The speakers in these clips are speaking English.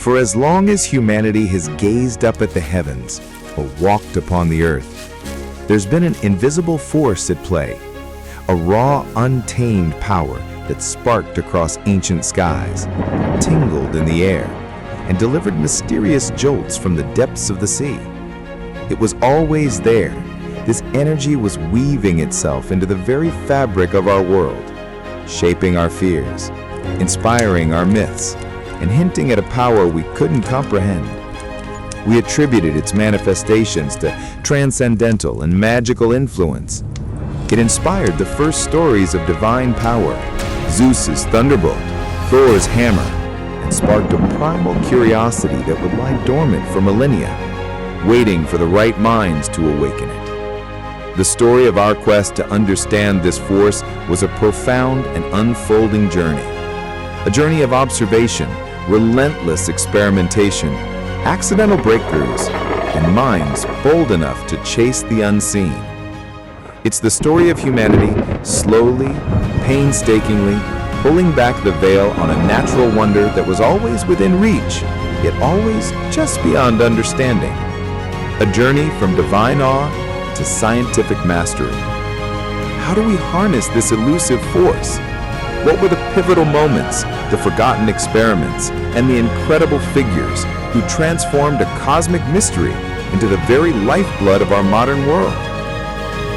For as long as humanity has gazed up at the heavens or walked upon the earth, there's been an invisible force at play, a raw, untamed power that sparked across ancient skies, tingled in the air, and delivered mysterious jolts from the depths of the sea. It was always there. This energy was weaving itself into the very fabric of our world, shaping our fears, inspiring our myths, and hinting at a power we couldn't comprehend. We attributed its manifestations to transcendental and magical influence. It inspired the first stories of divine power, Zeus's thunderbolt, Thor's hammer, and sparked a primal curiosity that would lie dormant for millennia, waiting for the right minds to awaken it. The story of our quest to understand this force was a profound and unfolding journey. A journey of observation, relentless experimentation, accidental breakthroughs, and minds bold enough to chase the unseen. It's the story of humanity slowly, painstakingly, pulling back the veil on a natural wonder that was always within reach, yet always just beyond understanding. A journey from divine awe to scientific mastery. How do we harness this elusive force? What were the pivotal moments, the forgotten experiments, and the incredible figures who transformed a cosmic mystery into the very lifeblood of our modern world?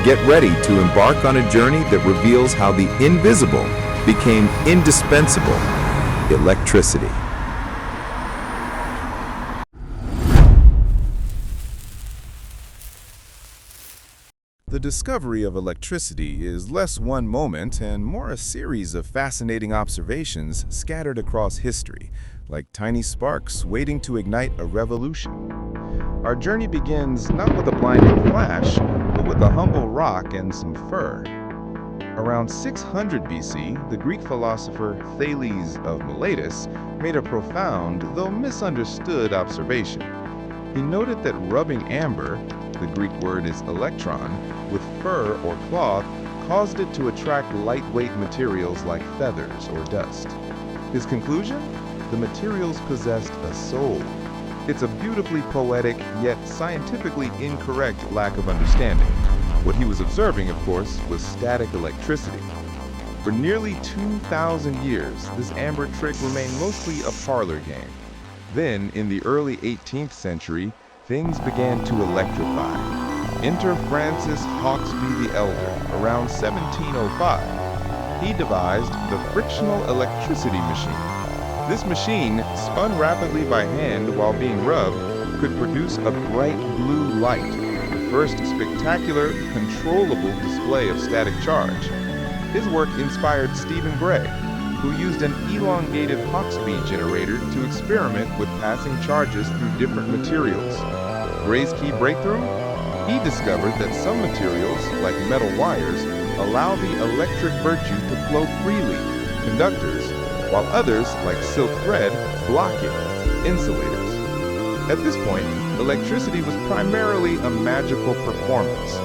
Get ready to embark on a journey that reveals how the invisible became indispensable: electricity. The discovery of electricity is less one moment and more a series of fascinating observations scattered across history, like tiny sparks waiting to ignite a revolution. Our journey begins not with a blinding flash, but with a humble rock and some fur. Around 600 BC, the Greek philosopher Thales of Miletus made a profound, though misunderstood, observation. He noted that rubbing amber, the Greek word is electron, with fur or cloth caused it to attract lightweight materials like feathers or dust. His conclusion? The materials possessed a soul. It's a beautifully poetic, yet scientifically incorrect lack of understanding. What he was observing, of course, was static electricity. For nearly 2,000 years, this amber trick remained mostly a parlor game. Then, in the early 18th century, things began to electrify. Enter Francis Hawksby the Elder, around 1705. He devised the frictional electricity machine. This machine, spun rapidly by hand while being rubbed, could produce a bright blue light, the first spectacular, controllable display of static charge. His work inspired Stephen Gray, who used an elongated Hawksby generator to experiment with passing charges through different materials. Gray's key breakthrough? He discovered that some materials, like metal wires, allow the electric virtue to flow freely, conductors, while others, like silk thread, block it, insulators. At this point, electricity was primarily a magical performance.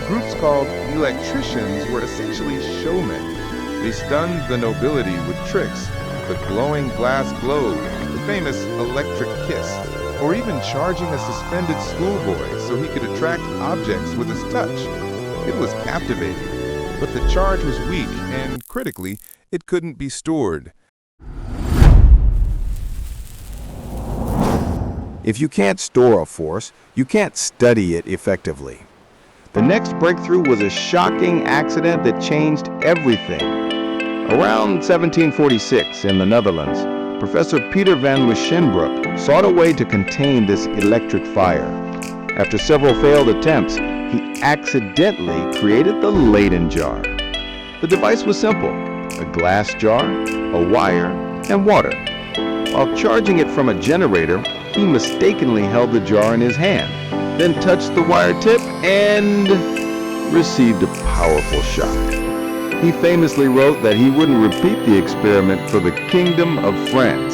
Groups called electricians were essentially showmen. They stunned the nobility with tricks, the glowing glass globe, the famous electric kiss, or even charging a suspended schoolboy so he could attract objects with his touch. It was captivating, but the charge was weak and, critically, it couldn't be stored. If you can't store a force, you can't study it effectively. The next breakthrough was a shocking accident that changed everything. Around 1746 in the Netherlands, Professor Peter van Wissenbroek sought a way to contain this electric fire. After several failed attempts, he accidentally created the Leyden jar. The device was simple: a glass jar, a wire, and water. While charging it from a generator, he mistakenly held the jar in his hand, then touched the wire tip and received a powerful shock. He famously wrote that he wouldn't repeat the experiment for the Kingdom of France.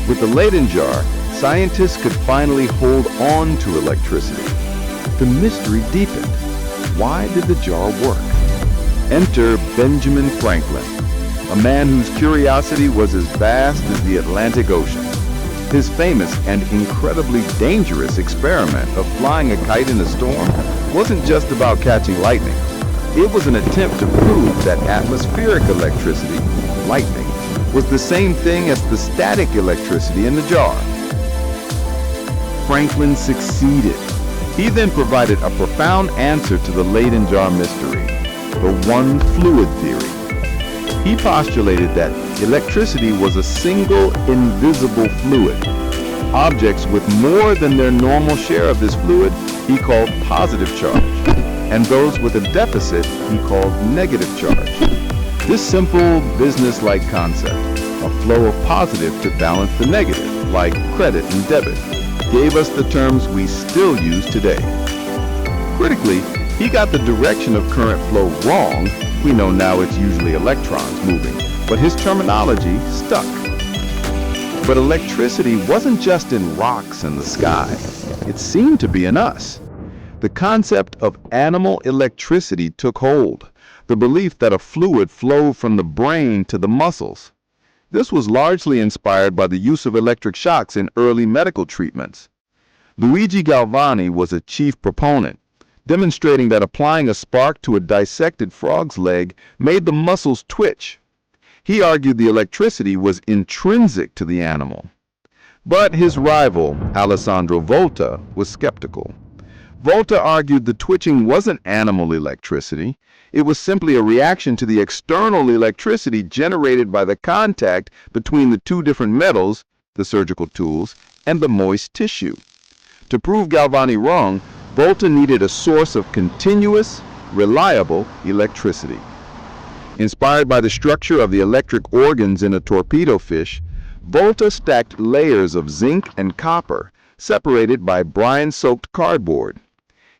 With the Leyden jar, scientists could finally hold on to electricity. The mystery deepened. Why did the jar work? Enter Benjamin Franklin, a man whose curiosity was as vast as the Atlantic Ocean. His famous and incredibly dangerous experiment of flying a kite in a storm wasn't just about catching lightning. It was an attempt to prove that atmospheric electricity, lightning, was the same thing as the static electricity in the jar. Franklin succeeded. He then provided a profound answer to the Leyden jar mystery, the one fluid theory. He postulated that electricity was a single, invisible fluid. Objects with more than their normal share of this fluid he called positive charge, and those with a deficit he called negative charge. This simple, business-like concept, a flow of positive to balance the negative, like credit and debit, gave us the terms we still use today. Critically, he got the direction of current flow wrong. We know now it's usually electrons moving, but his terminology stuck. But electricity wasn't just in rocks in the sky. It seemed to be in us. The concept of animal electricity took hold, the belief that a fluid flowed from the brain to the muscles. This was largely inspired by the use of electric shocks in early medical treatments. Luigi Galvani was a chief proponent, demonstrating that applying a spark to a dissected frog's leg made the muscles twitch. He argued the electricity was intrinsic to the animal. But his rival, Alessandro Volta, was skeptical. Volta argued the twitching wasn't animal electricity. It was simply a reaction to the external electricity generated by the contact between the two different metals, the surgical tools, and the moist tissue. To prove Galvani wrong, Volta needed a source of continuous, reliable electricity. Inspired by the structure of the electric organs in a torpedo fish, Volta stacked layers of zinc and copper, separated by brine-soaked cardboard.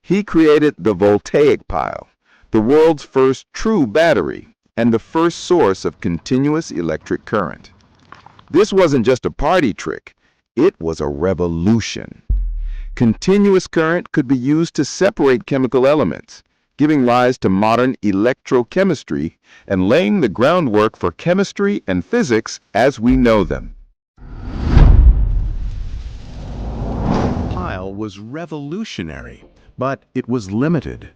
He created the voltaic pile, the world's first true battery, and the first source of continuous electric current. This wasn't just a party trick, it was a revolution. Continuous current could be used to separate chemical elements, giving rise to modern electrochemistry and laying the groundwork for chemistry and physics as we know them. Pile was revolutionary, but it was limited.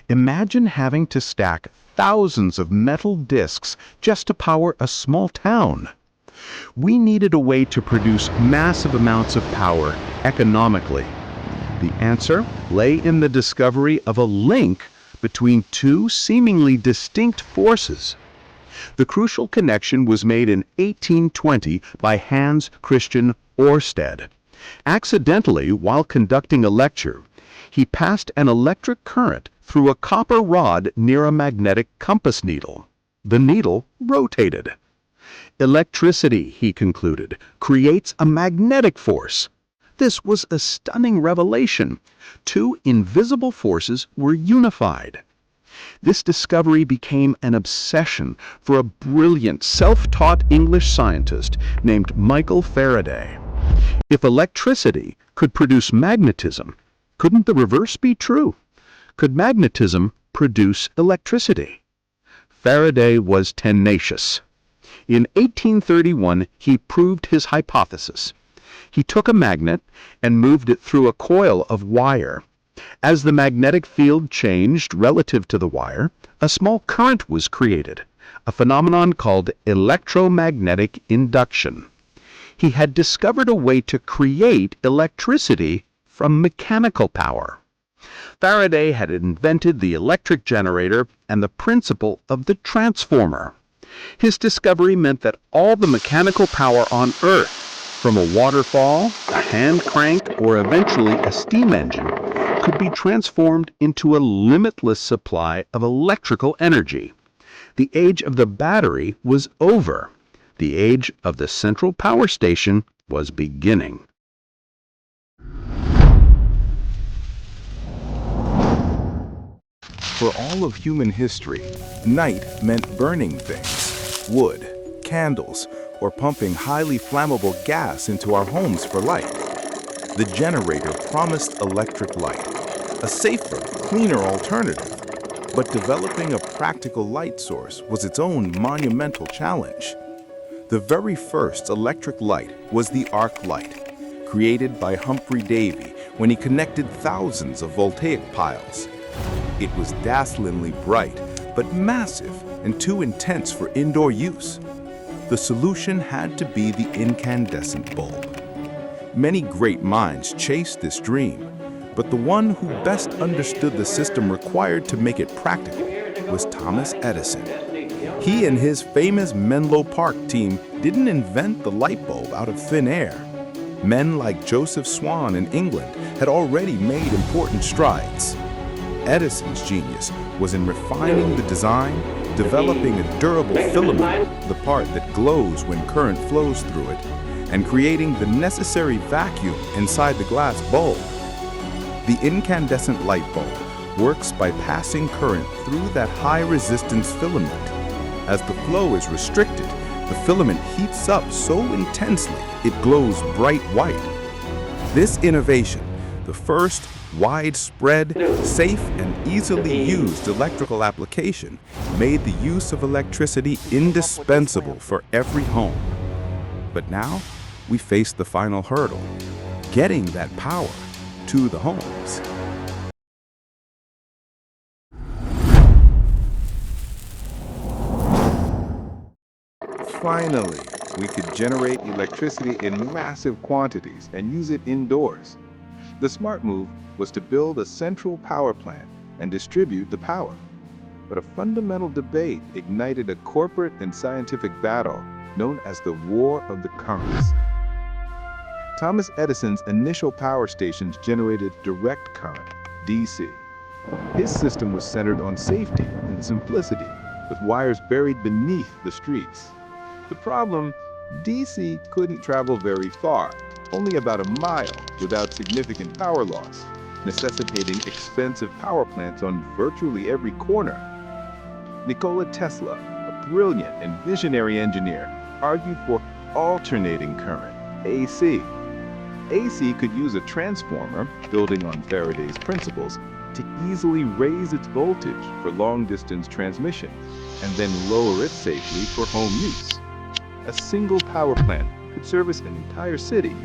Imagine having to stack thousands of metal discs just to power a small town. We needed a way to produce massive amounts of power economically. The answer lay in the discovery of a link between two seemingly distinct forces. The crucial connection was made in 1820 by Hans Christian Ørsted. Accidentally, while conducting a lecture, he passed an electric current through a copper rod near a magnetic compass needle. The needle rotated. Electricity, he concluded, creates a magnetic force. This was a stunning revelation. Two invisible forces were unified. This discovery became an obsession for a brilliant, self-taught English scientist named Michael Faraday. If electricity could produce magnetism, couldn't the reverse be true? Could magnetism produce electricity? Faraday was tenacious. In 1831, he proved his hypothesis. He took a magnet and moved it through a coil of wire. As the magnetic field changed relative to the wire, a small current was created, a phenomenon called electromagnetic induction. He had discovered a way to create electricity from mechanical power. Faraday had invented the electric generator and the principle of the transformer. His discovery meant that all the mechanical power on Earth, from a waterfall, a hand crank, or eventually a steam engine, could be transformed into a limitless supply of electrical energy. The age of the battery was over. The age of the central power station was beginning. For all of human history, night meant burning things, wood, candles, or pumping highly flammable gas into our homes for light. The generator promised electric light, a safer, cleaner alternative. But developing a practical light source was its own monumental challenge. The very first electric light was the arc light, created by Humphrey Davy when he connected thousands of voltaic piles. It was dazzlingly bright, but massive and too intense for indoor use. The solution had to be the incandescent bulb. Many great minds chased this dream, but the one who best understood the system required to make it practical was Thomas Edison. He and his famous Menlo Park team didn't invent the light bulb out of thin air. Men like Joseph Swan in England had already made important strides. Edison's genius was in refining the design, developing a durable filament, the part that glows when current flows through it, and creating the necessary vacuum inside the glass bulb. The incandescent light bulb works by passing current through that high-resistance filament. As the flow is restricted, the filament heats up so intensely it glows bright white. This innovation, the first widespread, safe, and easily used electrical application, made the use of electricity indispensable for every home. But now, we face the final hurdle, getting that power to the homes. Finally, we could generate electricity in massive quantities and use it indoors. The smart move was to build a central power plant and distribute the power. But a fundamental debate ignited a corporate and scientific battle known as the War of the Currents. Thomas Edison's initial power stations generated direct current, DC. His system was centered on safety and simplicity, with wires buried beneath the streets. The problem, DC couldn't travel very far, only about a mile, without significant power loss, necessitating expensive power plants on virtually every corner. Nikola Tesla, a brilliant and visionary engineer, argued for alternating current, AC. AC could use a transformer, building on Faraday's principles, to easily raise its voltage for long-distance transmission, and then lower it safely for home use. A single power plant could service an entire city.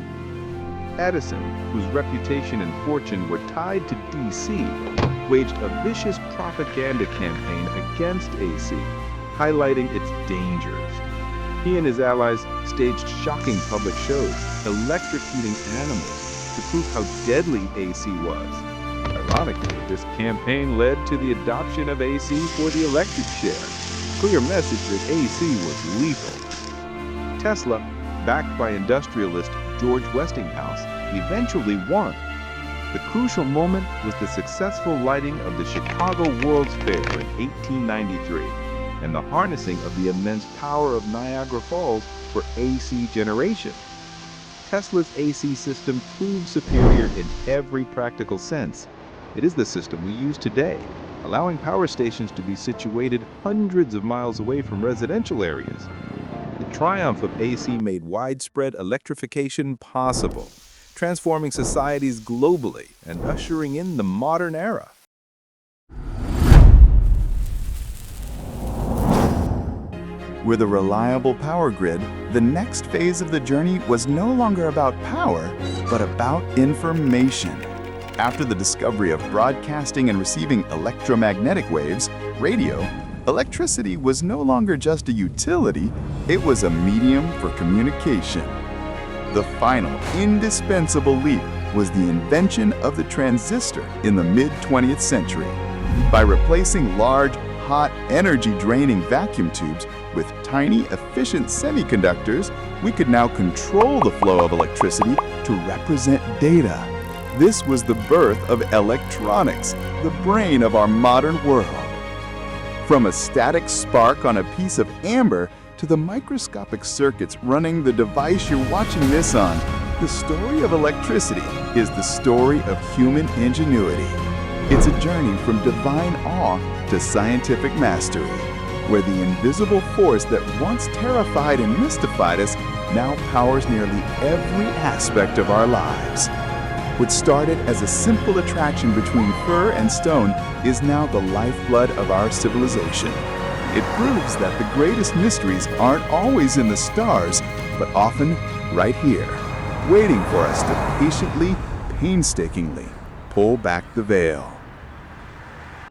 Edison, whose reputation and fortune were tied to DC, waged a vicious propaganda campaign against AC, highlighting its dangers. He and his allies staged shocking public shows, electrocuting animals, to prove how deadly AC was. Ironically, this campaign led to the adoption of AC for the electric chair, a clear message that AC was lethal. Tesla, backed by industrialist George Westinghouse, eventually won. The crucial moment was the successful lighting of the Chicago World's Fair in 1893 and the harnessing of the immense power of Niagara Falls for AC generation. Tesla's AC system proved superior in every practical sense. It is the system we use today, allowing power stations to be situated hundreds of miles away from residential areas. The triumph of AC made widespread electrification possible, transforming societies globally and ushering in the modern era. With a reliable power grid, the next phase of the journey was no longer about power, but about information. After the discovery of broadcasting and receiving electromagnetic waves, radio, electricity was no longer just a utility, it was a medium for communication. The final, indispensable leap was the invention of the transistor in the mid-20th century. By replacing large, hot, energy-draining vacuum tubes with tiny, efficient semiconductors, we could now control the flow of electricity to represent data. This was the birth of electronics, the brain of our modern world. From a static spark on a piece of amber to the microscopic circuits running the device you're watching this on, the story of electricity is the story of human ingenuity. It's a journey from divine awe to scientific mastery, where the invisible force that once terrified and mystified us now powers nearly every aspect of our lives. What started as a simple attraction between fur and stone is now the lifeblood of our civilization. It proves that the greatest mysteries aren't always in the stars, but often right here, waiting for us to patiently, painstakingly pull back the veil.